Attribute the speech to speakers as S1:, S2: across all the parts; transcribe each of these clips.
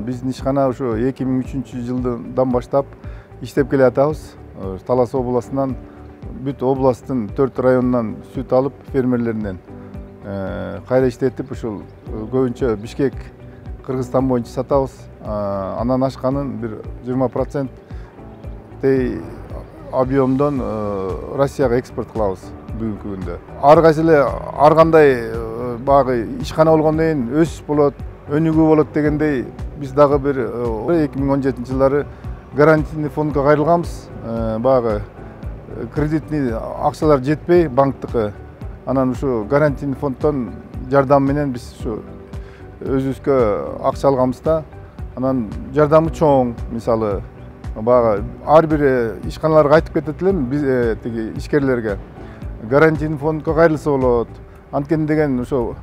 S1: биздин ишкана ошо 2003-жылдан баштап иштеп келе атабыз. Талас областынан бүт областтын 4 районунан сүт алып фермерлеринен кайра иштетип, ушул көбүнчө Бишкек, Кыргызстан боюнча сатабыз. Анан ашканын бир 20% объемдон Россияга экспорт кылабыз бүгүнкү күндө. Ар кайсы эле ар кандай багы ишкана болгондон кийин өсүш болот, өнүгүү болот дегендей биз дагы бир 2017-жылдары гарантийный фондго кайрылганбыз. Багы кредитный акчалар жетпей банктыкы. Анан ушу гарантийный фонддон жардам менен биз ушу өзүбүзгө акча алганбыз да. Анан жардамы чоң, мисалы багы ар бир ишканаларга айтып кетет элем биз тиги ишкерлерге. Гарантийный фондго кайрылса болот. Анткени деген ошо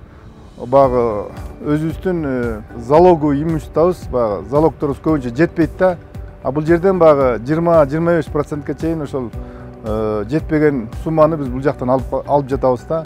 S1: багы өзүбүздүн залоговый имуществобуз, багы залогторубуз көбүнчө жетпейт да. А бул жерден багы 20-25%ке чейин ошол жетпеген сумманы биз бул жактан алып жатабыз да.